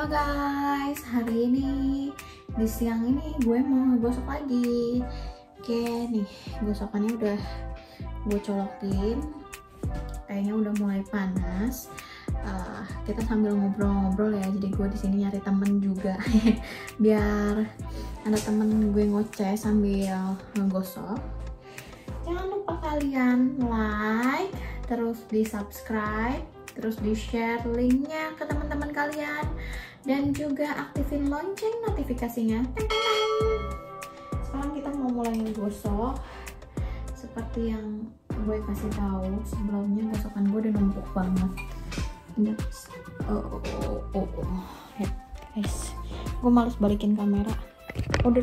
Halo guys, hari ini di siang ini gue mau ngegosok lagi. Oke nih, gosokannya udah gue colokin, kayaknya udah mulai panas. Kita sambil ngobrol-ngobrol ya, jadi gue di sini nyari temen juga biar ada temen gue ngoceh sambil ngegosok. Jangan lupa kalian like, terus di subscribe, terus di share linknya ke teman-teman kalian, dan juga aktifin lonceng notifikasinya. Sekarang kita mau mulai ngegosok. Seperti yang gue kasih tahu sebelumnya, gosokan gue udah numpuk banget. Ya, guys, gue males balikin kamera. Udah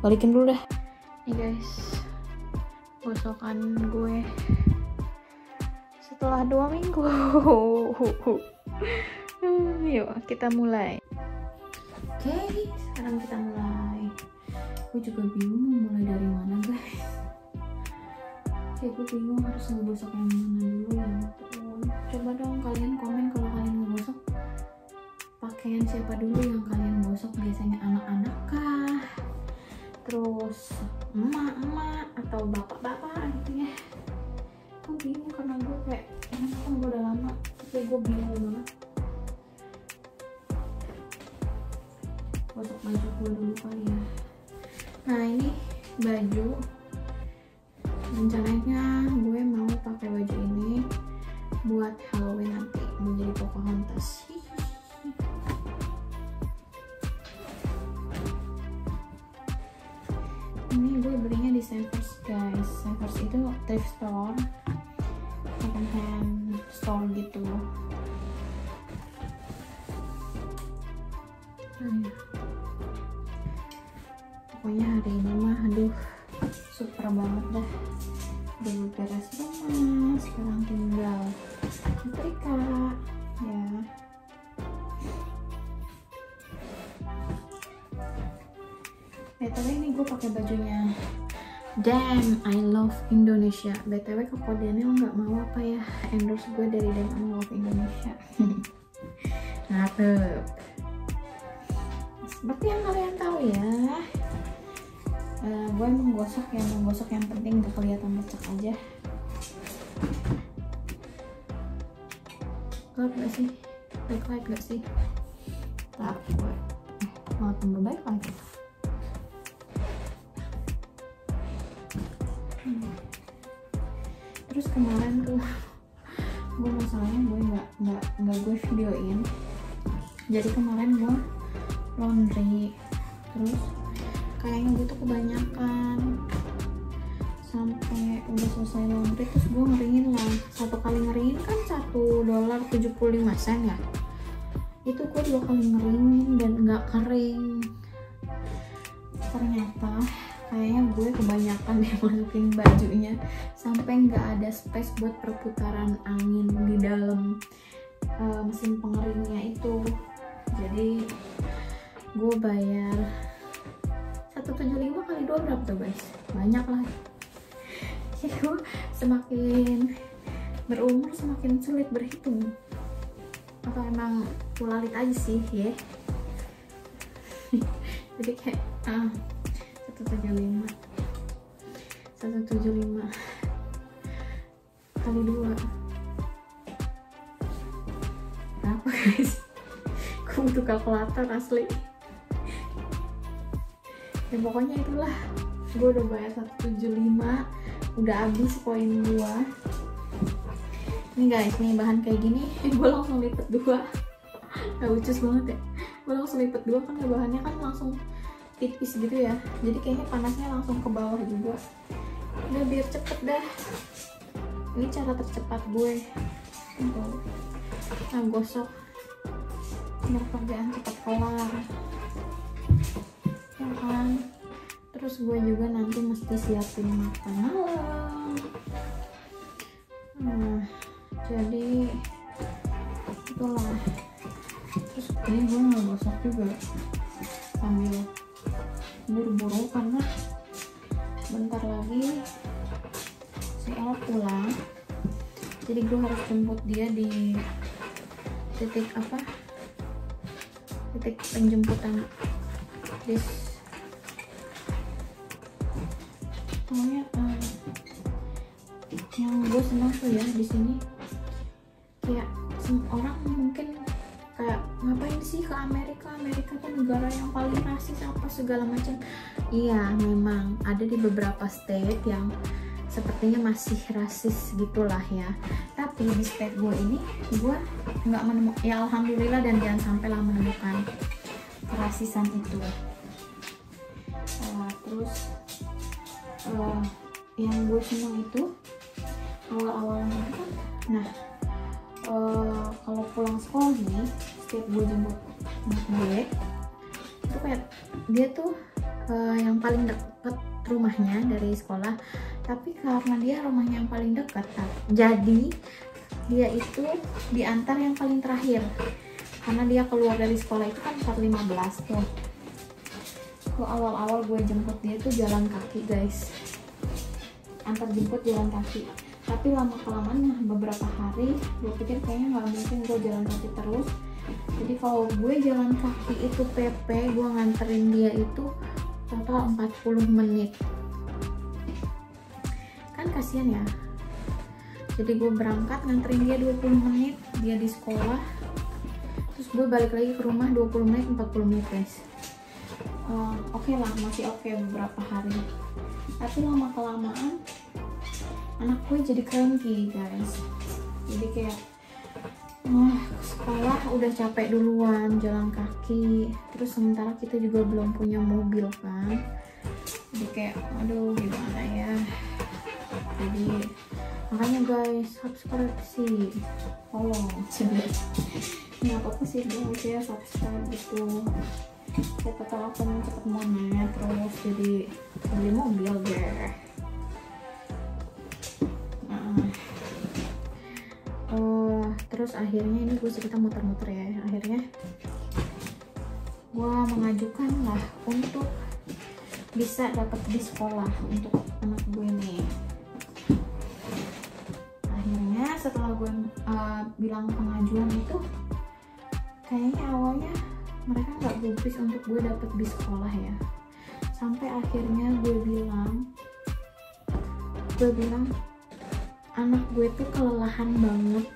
balikin dulu dah. Nih guys, gosokan gue setelah 2 minggu. Yuk kita mulai. Oke, sekarang kita mulai. Gue juga bingung mau mulai dari mana guys. Gue bingung harus ngegosok yang mana dulu ya. Coba dong kalian komen kalau kalian ngegosok pakaian siapa dulu yang kalian gosok. Biasanya anak-anak kah, terus emak-emak, atau bapak-bapak gitu ya. Gue bingung karena gue kayak kan gue udah lama, tapi gue bingung banget. Gosok baju gue dulu kali ya. Nah ini baju, rencananya gue mau pakai baju ini buat Halloween nanti, mau jadi Pocahontas. Ini gue belinya di Savers guys. Savers itu thrift store, second hand store gitu. Pokoknya hari ini mah aduh super banget dah. Udah beres rumah, sekarang tinggal setrika ya. BTW ini gue pakai bajunya Damn I Love Indonesia. BTW ke Daniel nggak mau apa ya endorse gue dari Damn I Love Indonesia. Ngatep. Seperti yang kalian tahu ya, gue menggosok yang penting gak kelihatan becek aja. Gelap gak sih? Backlight gak sih? Tapi gue mau tambah backlight. Terus kemarin tuh gue masalahnya gue nggak gue videoin. Jadi kemarin gue laundry, terus kayaknya gue tuh kebanyakan sampai udah selesai laundry, terus gue ngeringin lah. Satu kali ngeringin kan $1.75 ya. Itu gue 2 kali ngeringin dan nggak kering. Ternyata kayaknya gue kebanyakan deh masukin bajunya sampai nggak ada space buat perputaran angin di dalam mesin pengeringnya itu. Jadi gue bayar 175 kali 2 berapa tuh guys? Banyak lah. Jadi gue semakin berumur semakin sulit berhitung. Atau emang kulalit aja sih ya. Jadi kayak 175 kali 2 berapa guys? Gue butuh kalkulator asli ya. Pokoknya itulah, gue udah bayar 175, udah habis poin gue. Nih guys, nih bahan kayak gini gue langsung lipet 2. Gak lucu banget ya, gue langsung lipet 2 kan ya, bahannya kan langsung tipis gitu ya, jadi kayaknya panasnya langsung ke bawah juga. Udah biar cepet dah, ini cara tercepat gue gosok biar kerjaan cepat kelar ya kan. Terus gue juga nanti mesti siapin makan malam. Jadi itulah. Terus ini gue ngegosok juga sambil buru-buru karena bentar lagi si El pulang, jadi gue harus jemput dia di titik apa titik penjemputan pokoknya yang gue senang tuh ya di sini, kayak orang mungkin kayak ngapain sih ke Amerika tuh negara yang paling rasis apa segala macam. Iya, memang ada di beberapa state yang sepertinya masih rasis gitulah ya, tapi di state gue ini gue nggak menemukan, ya alhamdulillah, dan jangan sampailah menemukan kerasisan itu. Terus yang gue senang itu awal-awalnya itu kan, nah kalau pulang sekolah nih, setiap gue jemput anak gue itu kayak dia tuh yang paling deket rumahnya dari sekolah, tapi karena dia rumahnya yang paling dekat, jadi dia itu diantar yang paling terakhir, karena dia keluar dari sekolah itu kan 4:15 tuh. Awal-awal gue jemput dia tuh jalan kaki guys, antar jemput jalan kaki, tapi lama kelamaan beberapa hari gue pikir kayaknya nggak mungkin gue jalan kaki terus. Jadi kalau gue jalan kaki itu PP, gue nganterin dia itu total 40 menit, kan kasihan ya. Jadi gue berangkat nganterin dia 20 menit, dia di sekolah, terus gue balik lagi ke rumah 20 menit 40 menit guys. Oke lah, masih oke beberapa hari, tapi lama kelamaan anak gue jadi cranky guys. Jadi kayak sekolah udah capek duluan jalan kaki, terus sementara kita juga belum punya mobil kan, jadi kayak aduh gimana ya. Jadi makanya guys, subscribe sih, tolong nggak apa-apa sih guys ya, subscribe gitu, siapa tahu aku cepet monet terus jadi beli mobil deh. Terus akhirnya ini gue cerita muter-muter ya, akhirnya gue mengajukan lah untuk bisa dapat di sekolah untuk anak gue nih. Akhirnya setelah gue bilang pengajuan itu, kayaknya awalnya mereka nggak gubris untuk gue dapet di sekolah ya, sampai akhirnya gue bilang anak gue tuh kelelahan banget,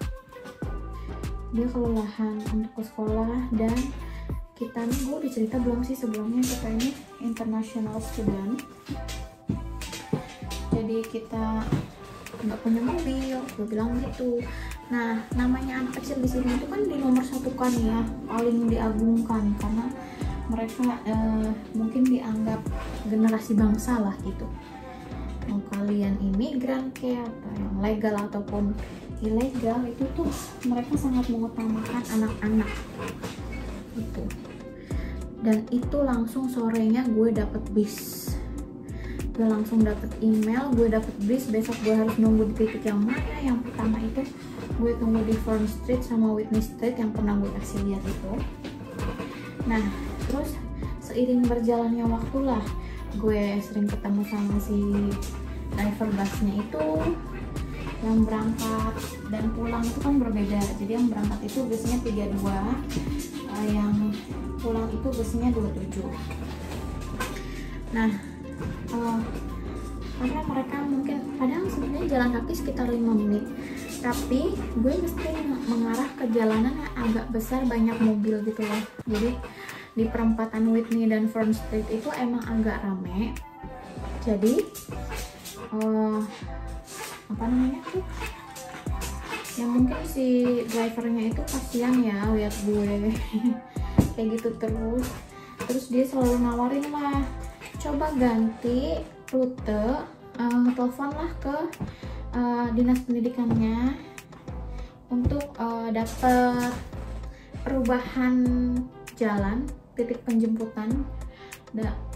dia kelelahan untuk ke sekolah. Dan kita nih, gue udah cerita belum sih sebelumnya, kita ini international student, jadi kita nggak punya mobil, gue bilang gitu. Nah, namanya anak kecil di sini itu kan di nomor satu kan ya, paling diagungkan, karena mereka mungkin dianggap generasi bangsa lah gitu. Mau kalian imigran kayak atau yang legal ataupun ilegal, itu tuh mereka sangat mengutamakan anak-anak gitu. Dan itu langsung sorenya gue dapet bis, gue langsung dapet email, gue dapet bis. Besok gue harus nunggu di titik yang mana. Yang pertama itu gue tunggu di Front Street sama Whitney Street yang pernah gue kasih lihat itu. Nah, terus seiring berjalannya waktu lah, gue sering ketemu sama si driver busnya itu. Yang berangkat dan pulang itu kan berbeda, jadi yang berangkat itu biasanya 32, yang pulang itu biasanya 27. Nah, karena mereka mungkin, padahal sebenarnya jalan kaki sekitar 5 menit, tapi gue mesti mengarah ke jalanan yang agak besar, banyak mobil gitu loh. Jadi di perempatan Whitney dan Front Street itu emang agak rame. Jadi apa namanya tuh, ya mungkin si drivernya itu kasihan ya lihat gue kayak gitu terus dia selalu nawarin lah, coba ganti rute, teleponlah ke dinas pendidikannya untuk dapet perubahan jalan, titik penjemputan,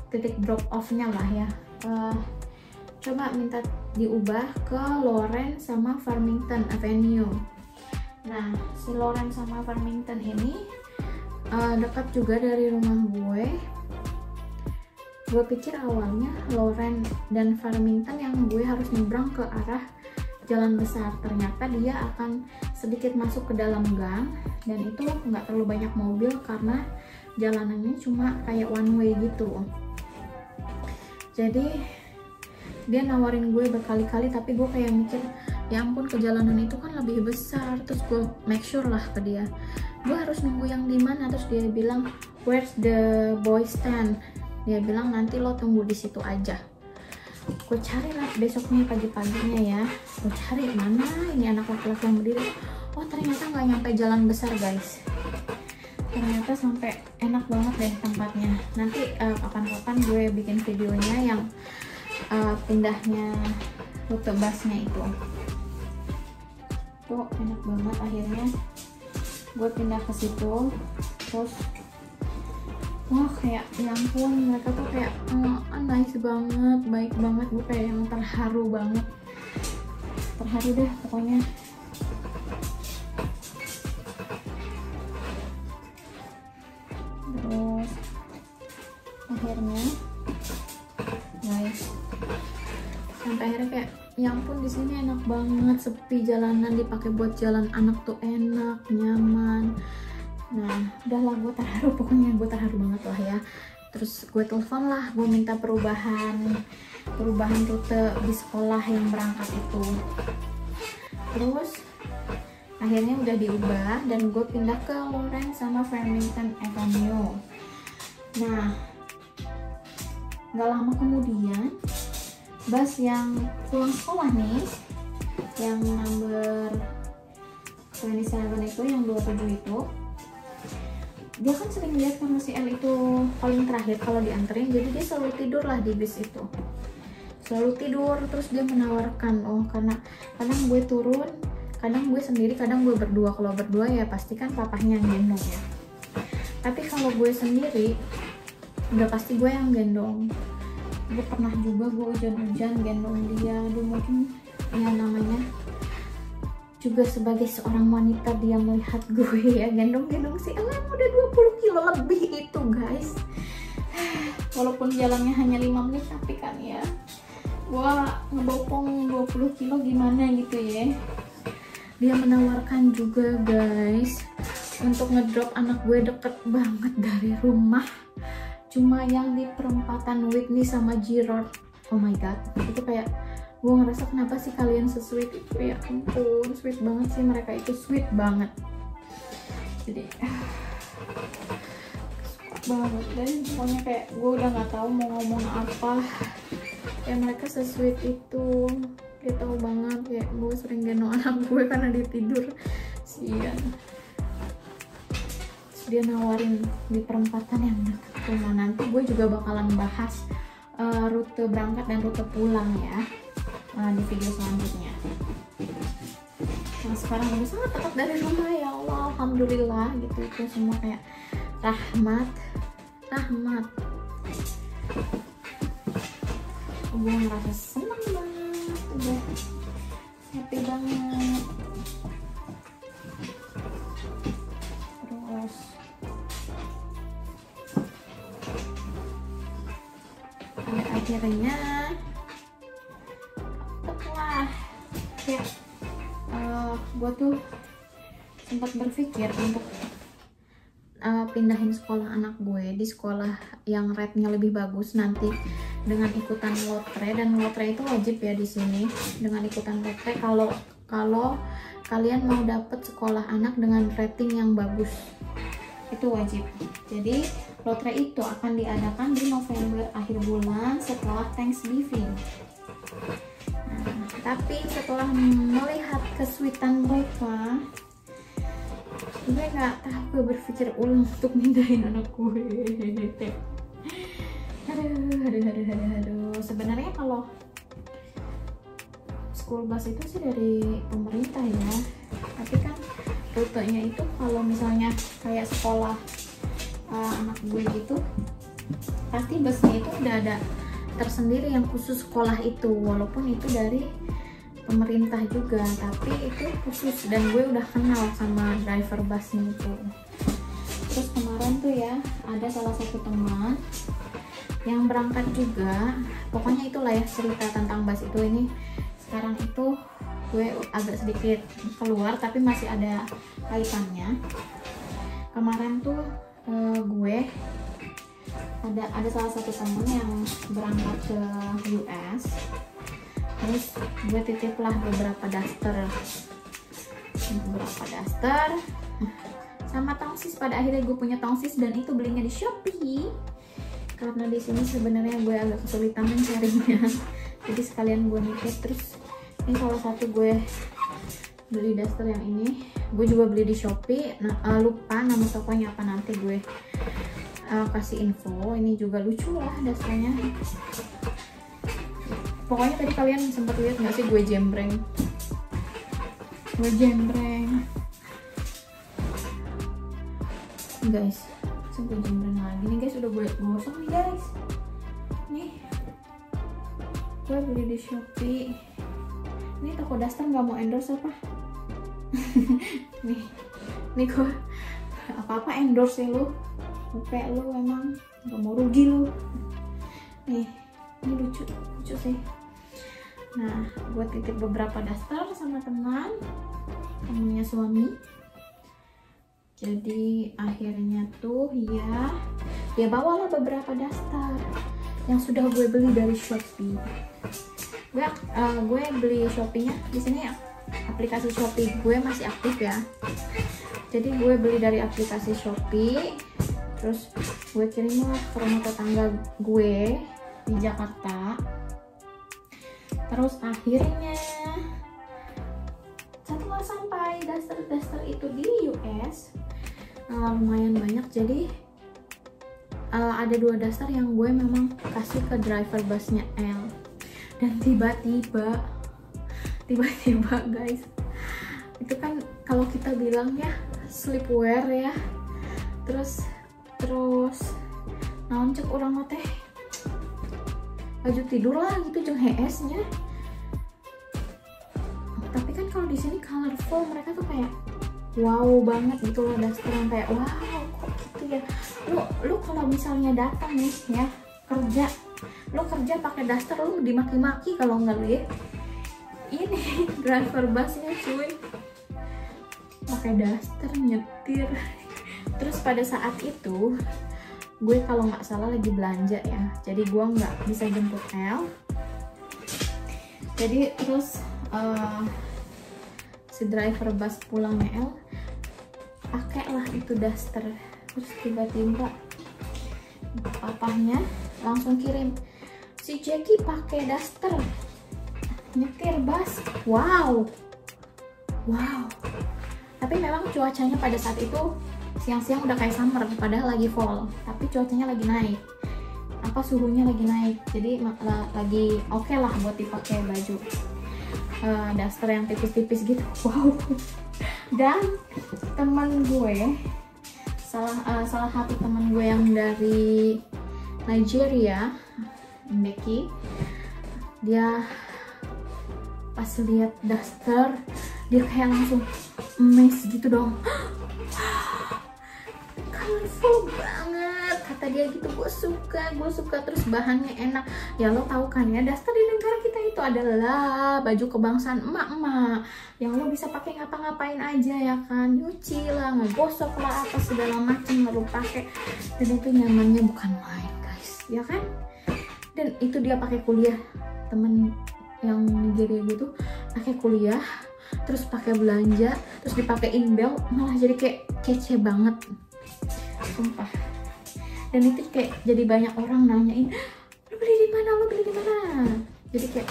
titik drop off-nya lah ya. Coba minta diubah ke Lawrence sama Farmington Avenue. Nah, si Lawrence sama Farmington ini dekat juga dari rumah gue. Gue pikir awalnya Lawrence dan Farmington yang gue harus nyebrang ke arah jalan besar, ternyata dia akan sedikit masuk ke dalam gang, dan itu nggak terlalu banyak mobil karena jalanannya cuma kayak one way gitu. Jadi dia nawarin gue berkali-kali, tapi gue kayak mikir, ya ampun ke jalanan itu kan lebih besar. Terus gue make sure lah ke dia, gue harus nunggu yang di mana. Terus dia bilang, where's the boy stand? Dia bilang nanti lo tunggu di situ aja. Gue cari lah besoknya pagi-paginya ya, gue cari mana ini anak laki-laki yang berdiri. Oh ternyata nggak nyampe jalan besar guys, ternyata sampai enak banget deh tempatnya. Nanti kapan-kapan gue bikin videonya yang pindahnya rute busnya itu. Tuh enak banget, akhirnya gue pindah ke situ. Terus wah kayak ya ampun, mereka tuh kayak nice banget, baik banget. Gue kayak yang terharu banget, terharu deh pokoknya. Terus akhirnya guys, sampai akhirnya kayak ya ampun di sini enak banget, sepi, jalanan dipakai buat jalan anak tuh enak, nyaman. Nah udahlah, gue terharu, pokoknya gue terharu banget lah ya. Terus gue telepon lah, gue minta perubahan rute di sekolah yang berangkat itu. Terus akhirnya udah diubah dan gue pindah ke Lawrence sama Farmington Avenue. Nah gak lama kemudian bus yang pulang sekolah nih, yang number 27 itu, yang 27 itu, dia kan sering lihat karena si L itu paling terakhir kalau dianterin, jadi dia selalu tidur lah di bis itu, selalu tidur. Terus dia menawarkan, oh karena kadang gue turun, kadang gue sendiri, kadang gue berdua. Kalau berdua ya pasti kan papahnya yang gendong ya, tapi kalau gue sendiri udah pasti gue yang gendong. Gue pernah juga gue hujan-hujan gendong dia. Aduh, mungkin ya namanya juga sebagai seorang wanita, dia melihat gue ya gendong-gendong si Ella udah 20 kilo lebih itu guys. Walaupun jalannya hanya 5 menit, tapi kan ya gue ngebopong 20 kilo gimana gitu ya. Dia menawarkan juga guys untuk ngedrop anak gue deket banget dari rumah, cuma yang di perempatan Whitney sama Girard. Oh my god, itu kayak gue ngerasa kenapa sih kalian se-sweet itu, ya ampun, sweet banget sih mereka itu, sweet banget. Jadi suka banget dan pokoknya kayak gue udah nggak tahu mau ngomong apa. Ya mereka se-sweet itu, dia tahu banget ya gue sering gendong anak gue karena dia tidur sian. Terus dia nawarin di perempatan yang dekat rumah. Nanti gue juga bakalan bahas rute berangkat dan rute pulang ya di video selanjutnya. Nah sekarang gue sangat dekat dari rumah, ya Allah, alhamdulillah gitu. Itu semua kayak rahmat. Gue ngerasa seneng banget, udah happy banget. Terus pada akhirnya setelah kayak gue tuh sempat berpikir untuk pindahin sekolah anak gue di sekolah yang rate-nya lebih bagus nanti dengan ikutan lotre. Dan lotre itu wajib ya di sini, dengan ikutan lotre kalau kalian mau dapet sekolah anak dengan rating yang bagus, itu wajib. Jadi lotre itu akan diadakan di November akhir bulan setelah Thanksgiving. Nah, tapi setelah melihat kesuitan mereka, gue nggak tahu, gue berpikir ulang untuk mindahin anak gue. Aduh. Sebenarnya kalau school bus itu sih dari pemerintah ya, tapi kan rutenya itu kalau misalnya kayak sekolah anak gue gitu, pasti busnya itu udah ada tersendiri yang khusus sekolah itu, walaupun itu dari pemerintah juga, tapi itu khusus dan gue udah kenal sama driver busnya itu. Terus kemarin tuh ya ada salah satu teman yang berangkat juga, pokoknya itulah ya cerita tentang bus itu. Ini sekarang itu gue agak sedikit keluar tapi masih ada kaitannya. Kemarin tuh gue ada salah satu temen yang berangkat ke US, terus gue titiplah beberapa daster sama tongsis. Pada akhirnya gue punya tongsis dan itu belinya di Shopee karena di sini sebenarnya gue agak kesulitan mencarinya. Jadi sekalian gue nitip. Terus ini salah satu gue beli daster yang ini, gue juga beli di Shopee. Nah, lupa nama tokonya apa, nanti gue kasih info. Ini juga lucu lah dasternya. Pokoknya tadi kalian sempat lihat nggak sih gue jembreng guys, sampai jembreng lagi nih guys. Udah gue gosok nih guys. Nih gue beli di Shopee. Ini toko daster nggak mau endorse apa? nih gue apa endorse ya lu, oke lu emang nggak mau rugi lu. Nih ini lucu sih. Nah, gue titip beberapa daster sama temennya suami. Jadi akhirnya tuh ya bawalah beberapa daster yang sudah gue beli dari Shopee. Gue beli Shopee-nya di sini ya. Aplikasi Shopee gue masih aktif ya. Jadi gue beli dari aplikasi Shopee, terus gue kirimlah ke rumah tetangga gue di Jakarta. Terus akhirnya setelah sampai daster itu di US, lumayan banyak. Jadi ada 2 daster yang gue memang kasih ke driver busnya L. Dan tiba-tiba guys, itu kan kalau kita bilang ya sleepwear ya, terus naon cek urang teh baju tidur lah gitu jeung HS-nya. Tapi kan kalau di sini colorful, mereka tuh kayak wow banget gitu loh, daster yang kayak wow kok gitu ya. Lu kalau misalnya datang nih ya kerja pakai daster, lu dimaki-maki kalau nggak lihat. Ini driver busnya cuy pakai daster nyetir. Terus pada saat itu gue kalau nggak salah lagi belanja ya, jadi gue nggak bisa jemput L. Jadi terus si driver bus pulangnya L pakailah itu daster. Terus tiba-tiba papahnya langsung kirim, si Jackie pakai daster nyetir bus. Wow. Tapi memang cuacanya pada saat itu siang-siang udah kayak summer, padahal lagi fall, tapi cuacanya lagi naik, suhunya lagi naik, jadi lagi oke lah buat dipakai baju daster yang tipis-tipis gitu. Wow. Dan teman gue, salah satu teman gue yang dari Nigeria, Becky, dia pas lihat daster dia kayak langsung amazed gitu dong. Colorful banget kata dia gitu. Gue suka terus bahannya enak ya. Lo tahu kan ya, daster di negara kita itu adalah baju kebangsaan emak-emak yang lo bisa pakai ngapa-ngapain aja ya kan, nyuci lah, ngegosok lah, apa segala macam lo pakai, dan itu nyamannya bukan main guys ya kan. Dan itu dia pakai kuliah, temen yang Nigeria gitu pakai kuliah, terus pakai belanja, terus dipakein bel, malah jadi kayak kece banget sumpah. Dan itu kayak jadi banyak orang nanyain, lo beli di mana? Jadi kayak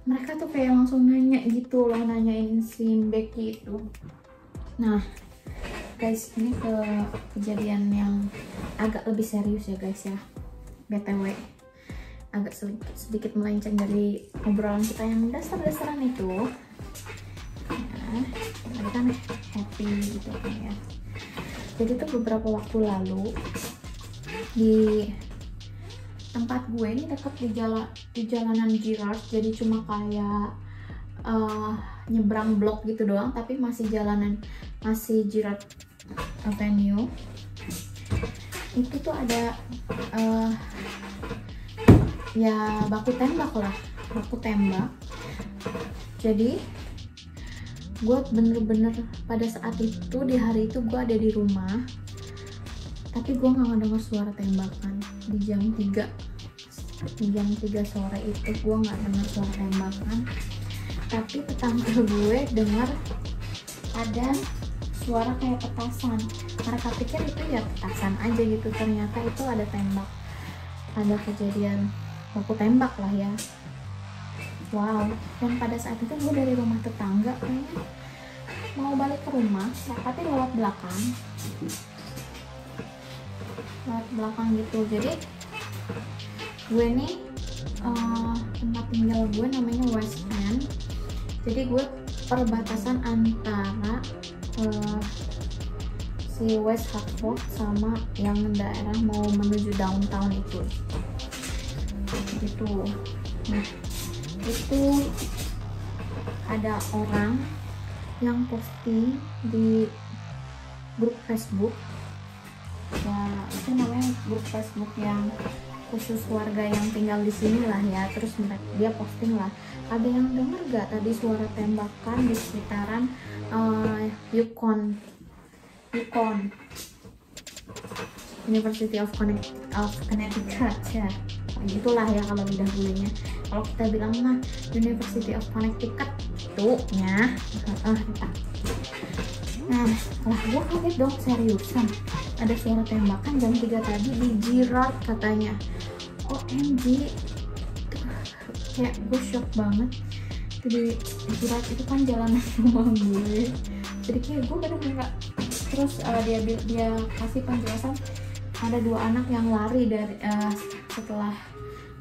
mereka tuh kayak langsung nanya gitu loh, nanyain si Becky itu. Nah guys, ini ke kejadian yang agak lebih serius ya guys ya, BTW agak sedikit melenceng dari obrolan kita yang dasar-dasaran itu. Nah, tadi kan happy gitu kan ya. Jadi tuh beberapa waktu lalu di tempat gue ini dekat di jalanan Girard, jadi cuma kayak nyebrang blok gitu doang, tapi masih Girard Avenue. Itu tuh ada ya baku tembak. Jadi gue bener-bener pada saat itu, di hari itu gue ada di rumah, tapi gue nggak ngedenger suara tembakan di jam 3 sore itu. Gue nggak dengar suara tembakan, tapi tetangga gue dengar ada suara kayak petasan. Mereka pikir itu ya petasan aja gitu, ternyata itu ada tembak, ada kejadian baku tembak lah ya. Wow. Dan pada saat itu gue dari rumah tetangga kayaknya mau balik ke rumah, tapi lewat belakang gitu. Jadi gue nih tempat tinggal gue namanya West End, jadi gue perbatasan antara si West Hartford sama yang daerah mau menuju downtown itu gitu. Nah, itu ada orang yang posting di grup Facebook ya, itu namanya grup Facebook yang khusus warga yang tinggal di sini lah ya. Terus dia posting lah, ada yang denger gak tadi suara tembakan di sekitaran Yukon University of Connecticut ya, gitulah ya kalau lidah bulunya. Kalau kita bilang mah University of Connecticut tuh ya. Nah, lah gue kaget dong, seriusan ada suara tembakan jam 3 tadi di Girard katanya. OMG, kayak gue shock banget. Di Girard itu kan jalanan rumah gue, jadi kayak gue bener-bener gak. Terus dia kasih penjelasan, ada 2 anak yang lari dari setelah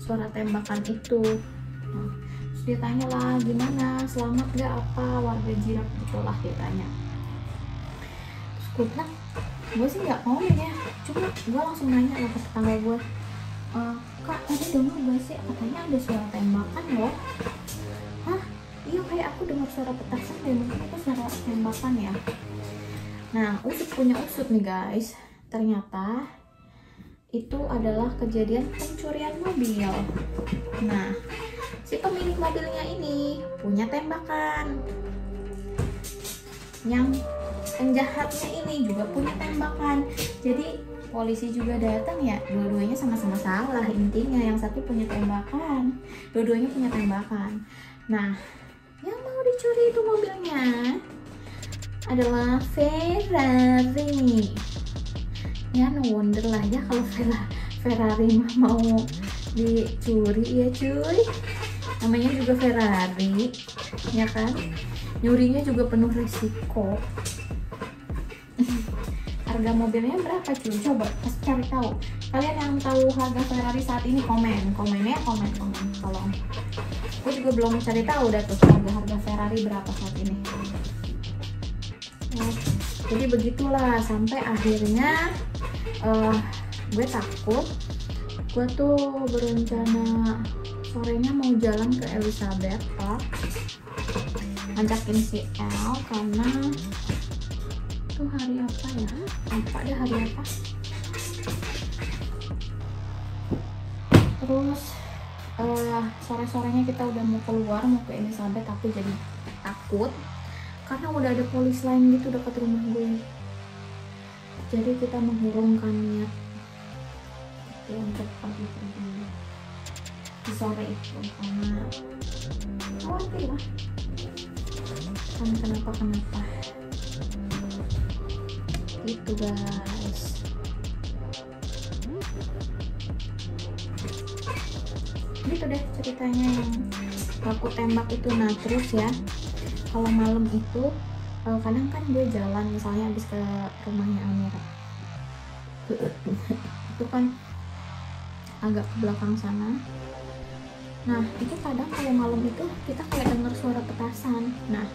suara tembakan itu. Nah, terus dia tanya lah, gimana, selamat gak apa warga Girard, gitulah dia tanya. Terus gue bilang, gue sih nggak komen ya, cuma gue langsung nanya lah ke tetangga gue, kak tadi denger gak sih katanya ada suara tembakan loh. Hah? Iya, kayak aku dengar suara petasan deh, mungkin itu suara tembakan ya. Nah, usut punya usut nih guys, ternyata itu adalah kejadian pencurian mobil. Nah, si pemilik mobilnya ini punya tembakan, yang penjahatnya ini juga punya tembakan. Jadi polisi juga datang ya, dua-duanya sama-sama salah intinya. Yang satu punya tembakan, dua-duanya punya tembakan. Nah, yang mau dicuri itu mobilnya adalah Ferrari. Ya no wonder lah ya kalau Ferrari mau dicuri ya cuy, namanya juga Ferrari ya kan, nyurinya juga penuh risiko. Harga mobilnya berapa cuy? Coba cari tahu. Kalian yang tahu harga Ferrari saat ini komen tolong. Gue juga belum cari tahu dah tuh harga Ferrari berapa saat ini. Nah, jadi begitulah sampai akhirnya gue takut. Gue tuh berencana sorenya mau jalan ke Elizabeth Park, ngajakin si El, karena itu hari apa ya, lupa deh hari apa. Terus sore-sorenya kita udah mau keluar, mau ke Elizabeth, tapi jadi takut karena udah ada polisi lain gitu dekat rumah gue. Jadi kita mengurungkan niat untuk pergi-pergi di sore itu karena khawatir lah kan kenapa gitu guys. Gitu deh ceritanya yang baku tembak itu. Nah terus ya, kalau malam itu kadang kan gue jalan misalnya habis ke rumahnya Amira itu kan agak ke belakang sana. Nah itu kadang kalau malam itu kita kayak dengar suara petasan. Nah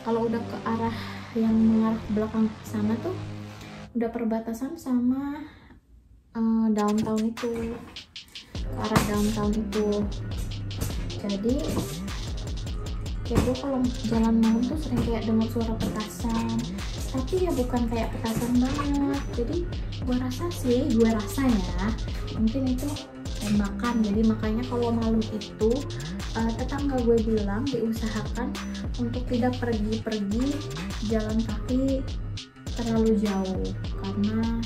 kalau udah ke arah yang mengarah ke belakang sana tuh udah perbatasan sama downtown itu, ke arah downtown itu. Jadi kayak gue kalau jalan malam tuh sering kayak dengar suara petasan, tapi ya bukan kayak petasan banget. Jadi gue rasa ya mungkin itu tembakan. Jadi makanya kalau malam itu tetangga gue bilang diusahakan untuk tidak pergi jalan kaki terlalu jauh, karena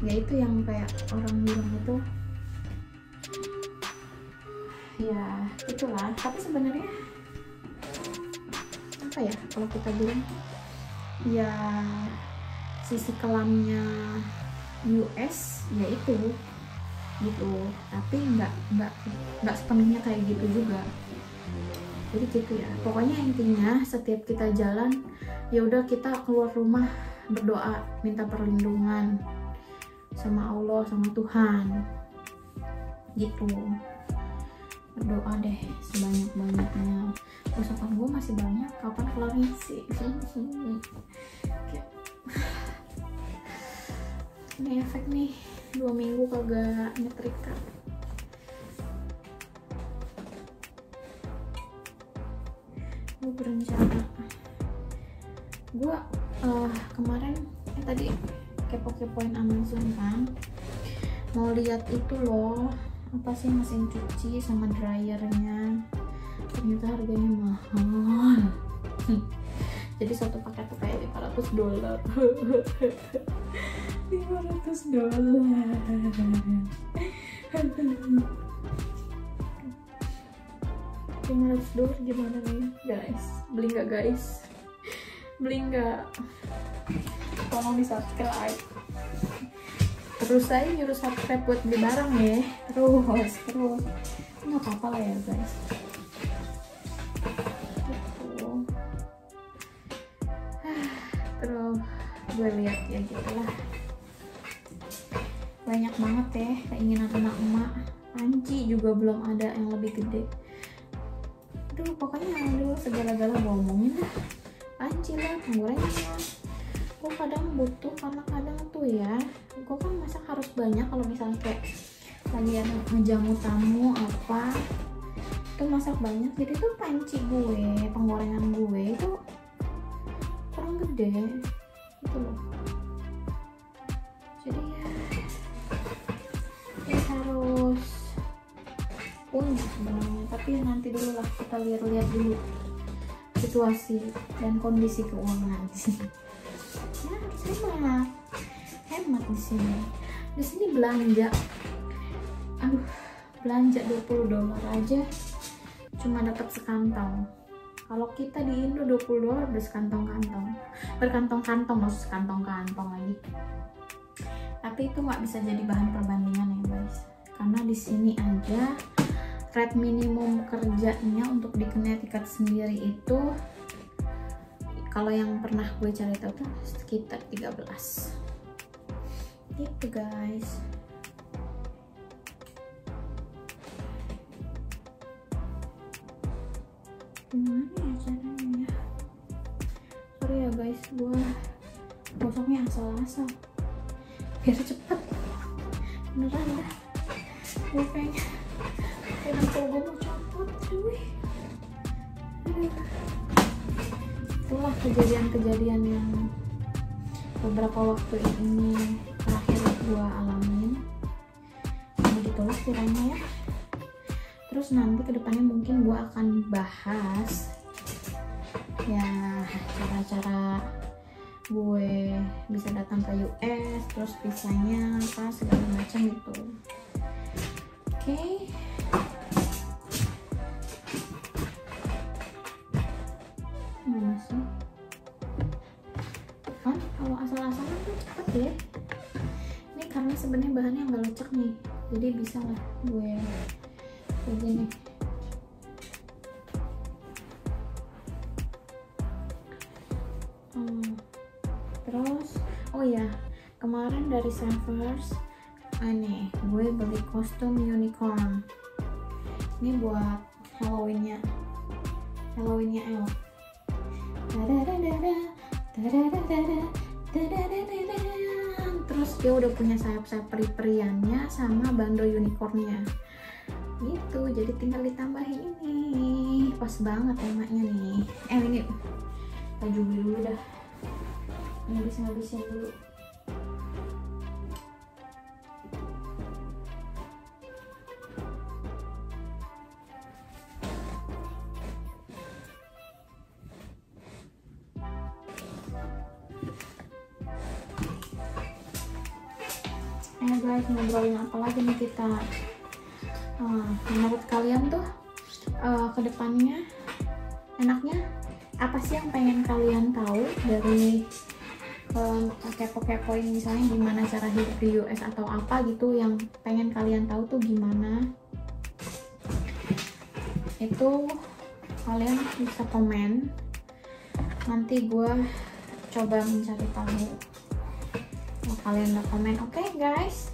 ya itu yang kayak orang bilang itu ya itulah. Tapi sebenarnya apa ya, kalau kita bilang ya sisi kelamnya US ya itu gitu, tapi nggak sepenuhnya kayak gitu juga. Jadi gitu ya, pokoknya intinya setiap kita jalan ya udah kita keluar rumah berdoa, minta perlindungan sama Allah, sama Tuhan gitu. Berdoa deh sebanyak-banyaknya. Usapan gue masih banyak, kapan kelarnya sih? Ini efek nih 2 minggu kagak nyetrika. Gue berencana, gue kemarin tadi kepo-kepoin Amazon kan, mau lihat itu loh apa sih mesin cuci sama dryernya. Ternyata harganya mahal. Jadi satu paket tuh kayak $500. $500 gimana nih guys? Beli nggak guys? Beli nggak? Tolong di subscribe. Terus saya nyuruh subscribe buat beli barang ya. Terus nggak apa-apa lah ya guys. Gitu. Terus gue lihat ya gitulah. Banyak banget ya keinginan emak-emak. Panci juga belum ada yang lebih gede. Aduh, pokoknya dulu segala-gala gue omongin dah. Panci lah, gorengan. Gue kadang butuh karena kadang tuh ya, gue kan masak harus banyak. Kalau misalnya kayak lagi ada ngejamu tamu apa, itu masak banyak. Jadi tuh panci gue, penggorengan gue itu kurang gede gitu loh. Jadi ya harus punya sebenarnya, tapi ya nanti dulu lah, kita lihat dulu situasi dan kondisi keuangan sih. Ya harus hemat di sini. Di sini belanja, aduh, belanja $20 aja cuma dapat sekantong. Kalau kita di Indo $20 udah sekantong-kantong, berkantong-kantong, maksud sekantong-kantong lagi. Tapi itu nggak bisa jadi bahan perbandingan ya guys, karena di sini aja rate minimum kerjanya untuk di Connecticut sendiri itu, kalau yang pernah gue cari tahu tuh sekitar 13 gitu guys. Gimana ya caranya ya? Sorry ya guys, gue gosoknya asal-asal biar cepet. Beneran dah, gue kayaknya kalau gue mau copot cuy. Itulah kejadian-kejadian yang beberapa waktu ini terakhir gue alamin. Begitulah kiranya ya. Terus nanti kedepannya mungkin gue akan bahas ya cara-cara gue bisa datang ke US, terus visanya apa segala macam gitu. Oke. Mana sih? Kan kalau asal-asalan tuh cepet ya. Ini karena sebenarnya bahannya nggak lecek nih, jadi bisa lah gue kayak gini. Terus oh ya, kemarin dari Savers aneh gue beli kostum unicorn. Ini buat Halloweennya El. Terus dia udah punya sayap-sayap peri-periannya sama bando unicornnya gitu, jadi tinggal ditambahin ini. Pas banget temanya nih. Ini baju dulu dah, ngabisin dulu. guys, ngobrolin apa lagi nih kita. Menurut kalian tuh kedepannya enaknya apa sih yang pengen kalian tahu dari kepo-kepoin, misalnya gimana cara hidup di US atau apa gitu yang pengen kalian tahu tuh gimana. Itu kalian bisa komen, nanti gue coba mencari tahu. Kalian udah komen, oke guys?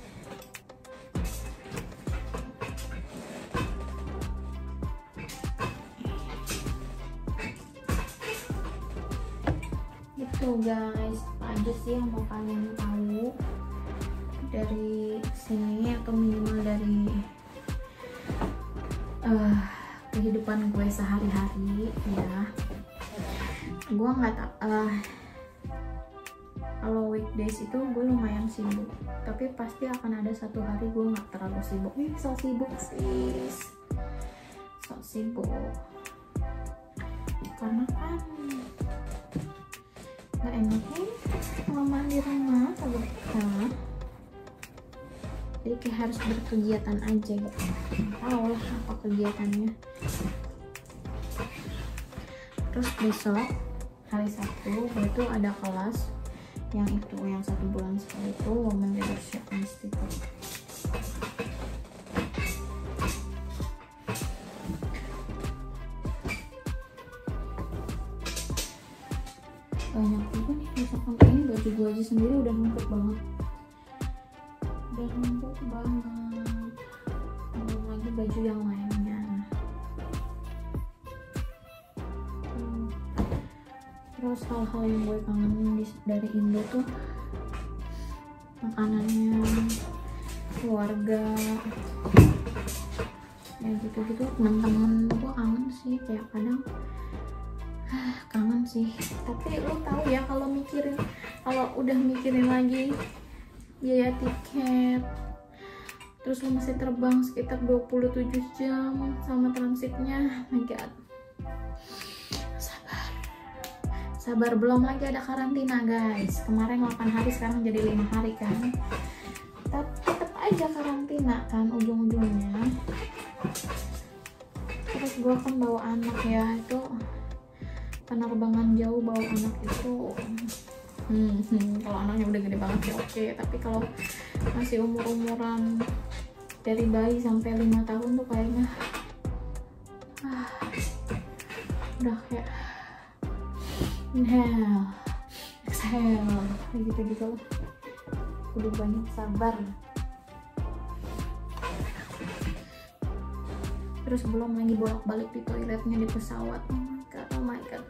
Gitu guys, apa aja sih yang mau kalian tahu dari sini, atau minimal dari kehidupan gue sehari-hari ya. Gue nggak kalau weekdays itu gue lumayan sibuk, tapi pasti akan ada satu hari gue nggak terlalu sibuk. So sibuk sis, so sibuk karena kan nggak enak nih mama di rumah kalau kita, jadi kayak harus berkegiatan aja gitu. Tahu lah apa kegiatannya. Terus besok hari Sabtu itu ada kelas yang 1 bulan sekali itu Women Leadership Institute. Banyak juga nih misalkan ini baju gue aja sendiri udah numpuk banget, belum lagi baju yang lainnya. Terus hal-hal yang gue kangenin dari Indo tuh makanannya, keluarga, ya gitu-gitu. Teman-teman gue kangen sih, kayak kadang kangen sih. Tapi lo tahu ya, kalau udah mikirin lagi biaya tiket, terus lo masih terbang sekitar 27 jam sama transitnya, my god. Sabar, belum lagi ada karantina guys. Kemarin 8 hari, sekarang jadi 5 hari kan. Tapi tetap aja karantina kan ujung-ujungnya. Terus gue kan bawa anak ya, itu penerbangan jauh bawa anak itu kalau anaknya udah gede banget ya oke, tapi kalau masih umur-umuran dari bayi sampai 5 tahun tuh kayaknya udah kayak inhale, exhale, gitu-gitu lah. Udah banyak sabar. Terus belum lagi bolak-balik di toiletnya di pesawat. Oh my god.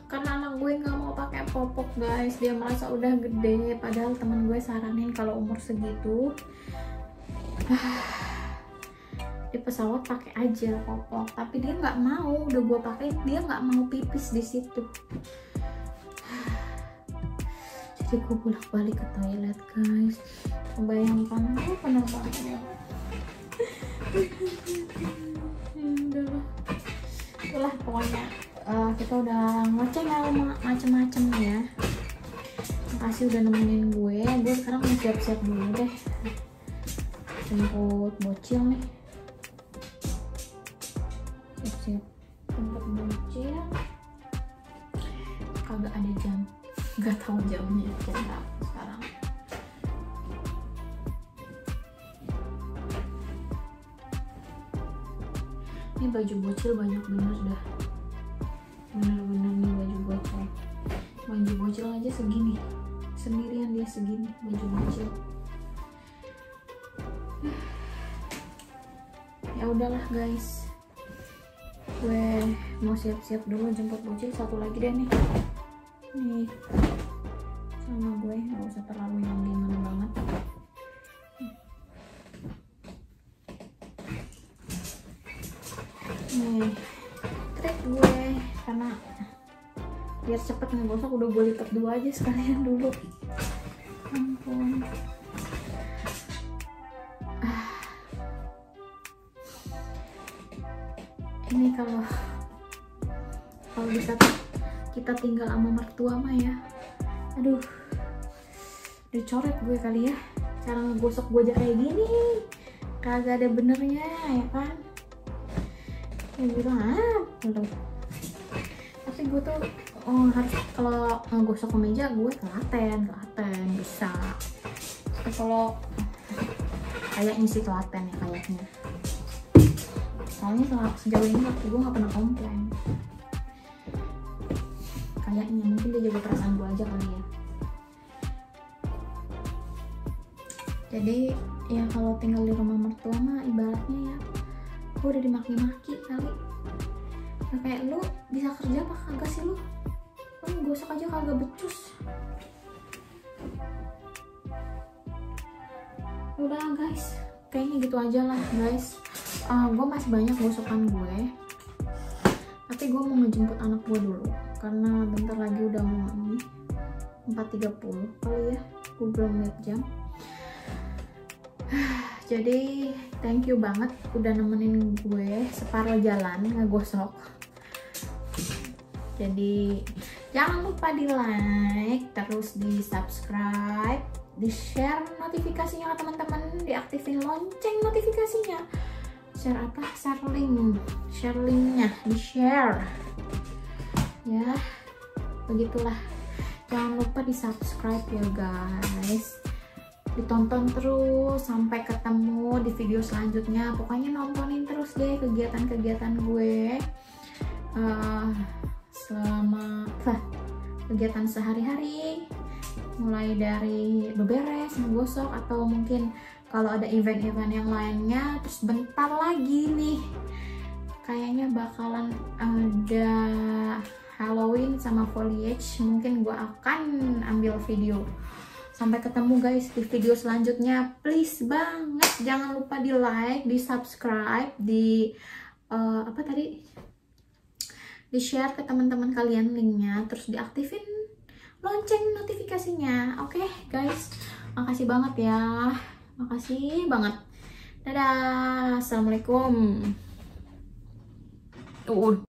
Karena anak gue nggak mau pakai popok guys, dia merasa udah gede. Padahal teman gue saranin kalau umur segitu di pesawat pakai aja popok, tapi dia nggak mau. Udah gue pakai, dia nggak mau pipis di situ. Jadi gue bolak-balik ke toilet guys. Bayangkan penerbangannya. Itulah pokoknya kita udah ngoceh macem-macem ya. Makasih udah nemenin gue. Gue sekarang mau siap-siap dulu deh, jemput bocil nih. Siap tempat bocil, kagak ada jam, nggak tahu jamnya jam berapa sekarang. Ini baju bocil banyak bener dah, bener-bener nih baju bocil aja segini, sendirian dia segini baju bocil. Ya udahlah guys, gue mau siap-siap dulu jemput bocil. Satu lagi deh nih sama gue, nggak usah terlalu yang gimana banget. Nih trik gue, karena biar cepet ngegosok udah gue lipat 2 aja sekalian dulu. Ampun. Ini kalau bisa kita tinggal sama mertua mah ya, aduh dicoret gue kali ya. cara ngegosok gue aja kayak gini, kagak ada benernya ya kan. Ya bilang belum. Tapi gue tuh harus kalau ngegosok meja gue telaten bisa. Tapi kalau kayaknya sih telaten ya kayaknya. Soalnya sejauh ini waktu gue nggak pernah komplain. Kayaknya mungkin dia jaga perasaan gue aja kali ya. Jadi ya kalau tinggal di rumah mertua mah ibaratnya ya gue udah dimaki-maki kali. Nah, kayak lu bisa kerja apa kagak sih lu gosok aja kagak becus. Udah guys, kayaknya gitu aja lah guys. Gue masih banyak gosokan gue, tapi gue mau ngejemput anak gue dulu karena bentar lagi udah mau 4.30 kali ya, gue belum lihat jam. Jadi thank you banget udah nemenin gue separuh jalan ngegosok. Jadi jangan lupa di like, terus di subscribe, di share notifikasinya ke teman-teman, diaktifin lonceng notifikasinya. Share apa? Share linknya, di share ya, begitulah. Jangan lupa di subscribe ya guys, ditonton terus sampai ketemu di video selanjutnya. Pokoknya nontonin terus deh kegiatan-kegiatan gue selama kegiatan sehari-hari, mulai dari beberes, menggosok, atau mungkin kalau ada event-event yang lainnya. Terus bentar lagi nih kayaknya bakalan ada Halloween sama foliage, mungkin gue akan ambil video. Sampai ketemu guys di video selanjutnya. Please banget jangan lupa di like, di subscribe, di di share ke teman-teman kalian linknya, terus diaktifin lonceng notifikasinya. Oke guys, makasih banget ya, makasih banget. Dadah, assalamualaikum.